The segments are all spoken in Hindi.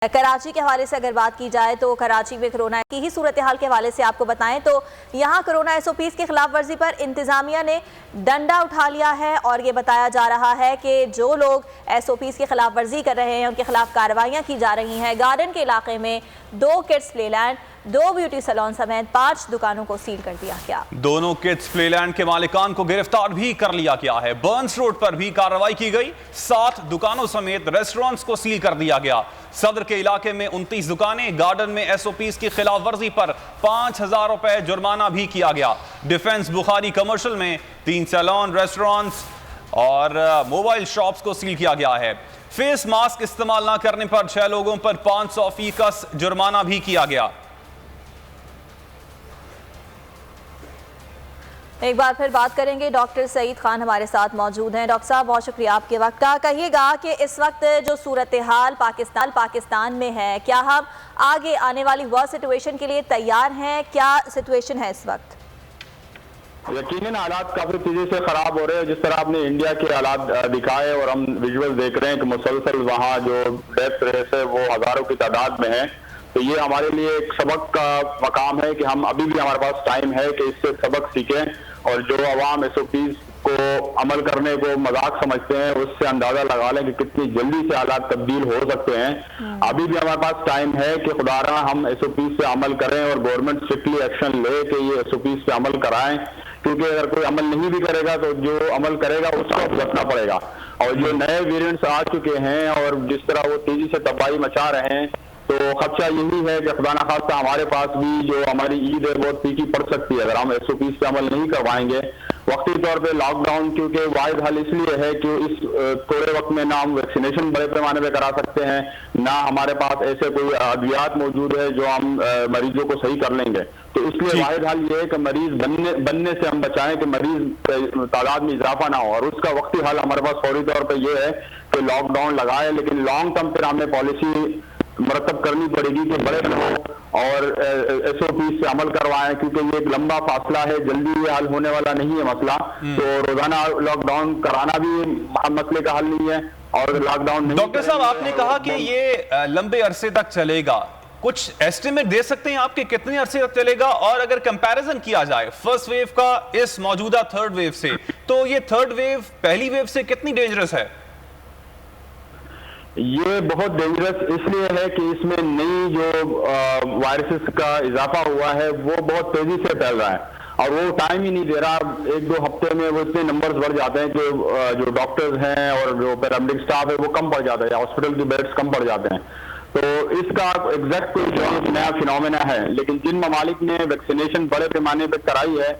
कराची के हवाले से अगर बात की जाए तो कराची में कोरोना की ही सूरत हाल के हवाले से आपको बताएं तो यहाँ कोरोना SOPs की खिलाफ वर्जी पर इंतजामिया ने डंडा उठा लिया है और ये बताया जा रहा है कि जो लोग SOPs की खिलाफ वर्जी कर रहे हैं उनके खिलाफ कार्रवाइयाँ की जा रही हैं। गार्डन के इलाके में 2 किड्स प्लेलैंड, 2 ब्यूटी सैलून समेत 5 दुकानों को सील कर दिया गया। दोनों किड्स प्लेलैंड के मालिकान को गिरफ्तार भी कर लिया गया है। बर्न्स रोड पर भी कार्रवाई की गई। 7 दुकानों समेत रेस्टोरेंट्स को सील कर दिया गया। सदर के इलाके में 29 दुकानें, गार्डन में SOPs की खिलाफ वर्जी पर 5,000 रुपए जुर्माना भी किया गया। डिफेंस बुखारी कमर्शियल में 3 सैलून, रेस्टोरेंट्स और मोबाइल शॉप्स को सील किया गया है। फेस मास्क इस्तेमाल न करने पर 6 लोगों पर 500% जुर्माना भी किया गया। एक बार फिर बात करेंगे, डॉक्टर सईद खान हमारे साथ मौजूद हैं। डॉक्टर साहब, बहुत शुक्रिया आपके वक्त का। कहिएगा कि इस वक्त जो सूरत हाल पाकिस्तान में है, क्या हम आगे आने वाली वह सिचुएशन के लिए तैयार हैं? क्या सिचुएशन है इस वक्त? यकीनन हालात काफी तेजी से खराब हो रहे हैं। जिस तरह आपने इंडिया के हालात दिखाए और हम विजुअल देख रहे हैं कि मुसलसल वहाँ जो डेथ रेट है वो हजारों की तादाद में है, तो ये हमारे लिए एक सबक का मकाम है कि हम अभी भी हमारे पास टाइम है कि इससे सबक सीखें और जो अवाम SOPs को अमल करने को मजाक समझते हैं उससे अंदाजा लगा लें कि कितनी जल्दी से हालात तब्दील हो सकते हैं। अभी भी हमारे पास टाइम है कि खुदारा हम SOPs पे अमल करें और गवर्नमेंट स्ट्रिक्टली एक्शन ले कि ये SOPs पे अमल कराएं, क्योंकि अगर कोई अमल नहीं भी करेगा तो जो अमल करेगा उसको भुगतना पड़ेगा। और जो नए वेरिएंट्स आ चुके हैं और जिस तरह वो तेजी से तबाही मचा रहे हैं, तो खदशा यही है कि खुदा न खास्ता हमारे पास भी जो हमारी ईद है बहुत फीकी पड़ सकती है अगर हम SOPs पे अमल नहीं करवाएंगे। वक्ती तौर पे लॉकडाउन क्योंकि वाहिद हल इसलिए है कि इस थोड़े वक्त में ना हम वैक्सीनेशन बड़े पैमाने पे करा सकते हैं, ना हमारे पास ऐसे कोई अद्वियात मौजूद है जो हम मरीजों को सही कर लेंगे। तो इसलिए वाहिद हल ये है कि मरीज बनने से हम बचाएं कि मरीज तादाद में इजाफा ना हो, और उसका वक्ती हल हमारे पास फौरी तौर पर यह है कि लॉकडाउन लगाए, लेकिन लॉन्ग टर्म पर हमें पॉलिसी मरतब करनी पड़ेगी कि बड़े लोग और SOPs से अमल करवाएं, क्योंकि ये एक लंबा फासला है, जल्दी ये हल होने वाला नहीं है मसला। तो रोजाना लॉकडाउन कराना भी मसले का हल नहीं है और लॉकडाउन नहीं। डॉक्टर साहब, आपने कहा कि ये लंबे अरसे तक चलेगा, कुछ एस्टिमेट दे सकते हैं आपके कितने अरसे तक चलेगा? और अगर कंपैरिजन किया जाए फर्स्ट वेव का इस मौजूदा थर्ड वेव से, तो ये थर्ड वेव पहली वेव से कितनी डेंजरस है? ये बहुत डेंजरस इसलिए है कि इसमें नई जो वायरसेस का इजाफा हुआ है वो बहुत तेजी से फैल रहा है और वो टाइम ही नहीं दे रहा। 1-2 हफ्ते में वो इतने नंबर्स बढ़ जाते हैं कि जो डॉक्टर्स हैं और जो पैरामेडिक स्टाफ है वो कम पड़ जाता है, हॉस्पिटल की बेड्स कम पड़ जाते हैं। तो इसका एग्जैक्ट कोई नया फिनोमेना है, लेकिन जिन ममालिक ने वैक्सीनेशन बड़े पैमाने पर कराई है,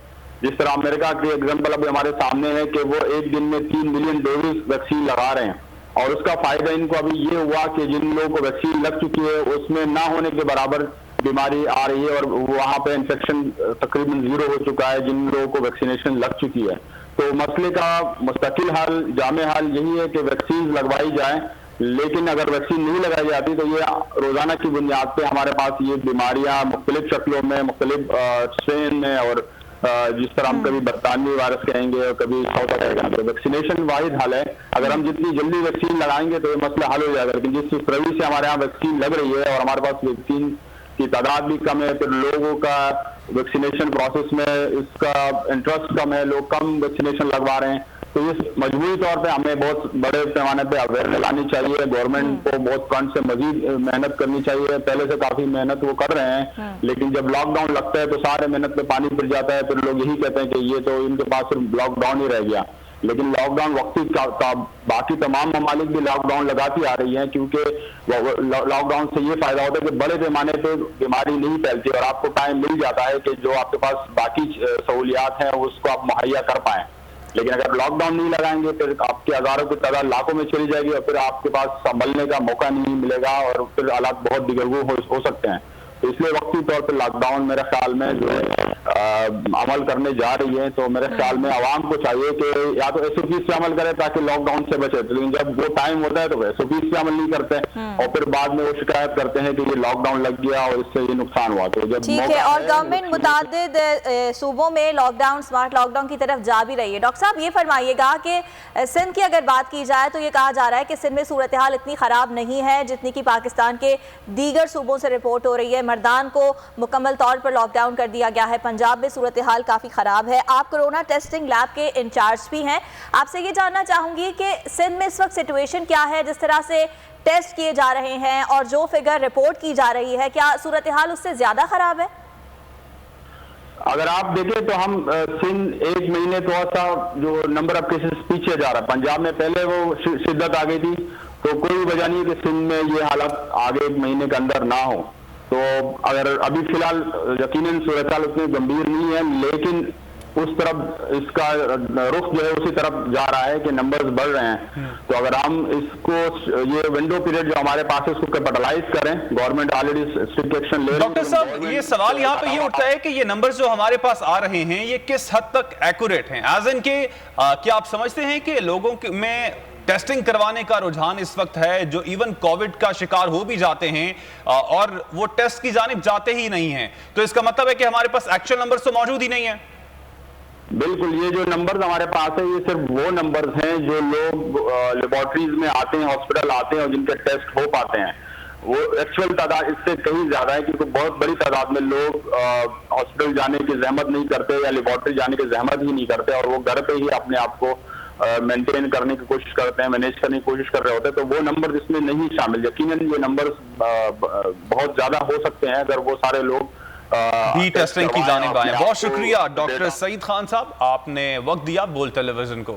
जिस तरह अमेरिका की एग्जाम्पल अभी हमारे सामने है कि वो एक दिन में 3 मिलियन डोजेस वैक्सीन लगा रहे हैं, और उसका फायदा इनको अभी ये हुआ कि जिन लोगों को वैक्सीन लग चुकी है उसमें ना होने के बराबर बीमारी आ रही है और वहां पे इन्फेक्शन तकरीबन 0 हो चुका है जिन लोगों को वैक्सीनेशन लग चुकी है। तो मसले का मुस्तकिल हल, जामे हल यही है कि वैक्सीन लगवाई जाए, लेकिन अगर वैक्सीन नहीं लगाई जाती तो ये रोजाना की बुनियाद पे हमारे पास ये बीमारियां मुख्तलिफ शक्लों में, मुख्तलिफ स्ट्रेन में, और जिस तरह हम कभी बरतानवी वायरस कहेंगे और कभी साउथ अफ्रीका, तो वैक्सीनेशन वाहिद हल है। अगर हम जितनी जल्दी वैक्सीन लगाएंगे तो ये मसला हल हो जाएगा, लेकिन जिस रवि से हमारे यहाँ वैक्सीन लग रही है और हमारे पास वैक्सीन की तादाद भी कम है, फिर लोगों का वैक्सीनेशन प्रोसेस में इसका इंटरेस्ट कम है, लोग कम वैक्सीनेशन लगवा रहे हैं, तो इस मजबूरी तौर पे हमें बहुत बड़े पैमाने पे अवेयरनेस लानी चाहिए। गवर्नमेंट को बहुत फ्रंट से मजीद मेहनत करनी चाहिए। पहले से काफी मेहनत वो कर रहे हैं, लेकिन जब लॉकडाउन लगता है तो सारे मेहनत पे पानी फिर जाता है। फिर लोग यही कहते हैं कि ये तो इनके पास सिर्फ लॉकडाउन ही रह गया, लेकिन लॉकडाउन वक्ती का बाकी तमाम ममालिक भी लॉकडाउन लगाती आ रही हैं, क्योंकि लॉकडाउन से ये फायदा होता है कि बड़े पैमाने पे बीमारी नहीं फैलती और आपको टाइम मिल जाता है कि जो आपके पास बाकी सहूलियात हैं उसको आप मुहैया कर पाएं। लेकिन अगर लॉकडाउन नहीं लगाएंगे फिर आपके हजारों की तादाद लाखों में चली जाएगी और फिर आपके पास संभलने का मौका नहीं मिलेगा और फिर हालात बहुत दिगरगू हो सकते हैं। तो इसलिए वक्ती तौर पर लॉकडाउन मेरे ख्याल में जो है अमल करने जा रही है। तो मेरे ख्याल में आवाम को चाहिए कि या तो SOP से अमल करे ताकि लॉकडाउन से बचे, लेकिन जब वो टाइम होता है तो SOP से अमल नहीं करते और फिर बाद में वो शिकायत करते हैं कि ये लॉकडाउन लग गया और इससे ये नुकसान हुआ। तो जब ठीक है, और गवर्नमेंट मुतादिद सूबों में लॉकडाउन, स्मार्ट लॉकडाउन की तरफ जा भी रही है। डॉक्टर साहब ये फरमाइएगा कि सिंध की अगर बात की जाए तो ये कहा जा रहा है कि सिंध में सूरत हाल इतनी ख़राब नहीं है जितनी कि पाकिस्तान के दीगर सूबों से रिपोर्ट हो रही है। मर्दान को मुकम्मल तौर पर लॉकडाउन कर दिया गया है। पंजाब में सूरत हाल काफ़ी ख़राब है। आप कोरोना टेस्टिंग लैब के इंचार्ज भी हैं, आपसे ये जानना चाहूँगी कि सिंध में इस वक्त सिचुएशन क्या है, जिस तरह से टेस्ट किए जा रहे हैं और जो फिगर रिपोर्ट की जा रही है, क्या सूरत हाल उससे ज़्यादा ख़राब है? अगर आप देखें तो हम सिंध एक महीने थोड़ा सा जो नंबर ऑफ केसेस पीछे जा रहा है। पंजाब में पहले वो शिद्दत आ गई थी, तो कोई वजह नहीं है कि सिंध में ये हालत आगे एक महीने के अंदर ना हो। तो अगर अभी फिलहाल यकीनन सूरत हाल उतनी गंभीर नहीं है, लेकिन उस तरफ इसका रुख जो है उसी तरफ जा रहा है कि नंबर्स बढ़ रहे हैं। तो अगर हम इसको ये विंडो पीरियड जो हमारे पास है उसको कैपिटलाइज करें, गवर्नमेंट ऑलरेडी स्ट्रिक्ट एक्शन ले रही है। डॉक्टर साहब ये सवाल यहाँ पे ये उठता है कि ये नंबर्स जो हमारे पास आ रहे हैं ये किस हद तक एक्यूरेट हैं, एज इन के क्या आप समझते हैं कि लोगों में टेस्टिंग करवाने का रुझान इस वक्त है जो इवन कोविड का शिकार हो भी जाते हैं और वो टेस्ट की जानिब जाते ही नहीं हैं, तो इसका मतलब है कि हमारे पास एक्चुअल नंबर्स तो मौजूद ही नहीं है? बिल्कुल, ये जो नंबर्स हमारे पास है ये सिर्फ वो नंबर्स हैं जो लोग लेबोरेटरीज में आते हैं, हॉस्पिटल आते हैं और जिनके टेस्ट हो पाते हैं। वो एक्चुअल तादाद इससे कहीं ज्यादा है क्योंकि बहुत बड़ी तादाद में लोग हॉस्पिटल जाने की जहमत नहीं करते या लेबोरेटरी जाने की जहमत ही नहीं करते और वो घर पे ही अपने आप को मेंटेन करने की कोशिश करते हैं, मैनेज करने की कोशिश कर रहे होते हैं। तो वो नंबर इसमें नहीं शामिल। यकीनन ये नंबर्स बहुत ज्यादा हो सकते हैं अगर वो सारे लोग भी टेस्टिंग की जानिब आए। बहुत शुक्रिया डॉक्टर सईद खान साहब, आपने वक्त दिया बोल टेलीविजन को।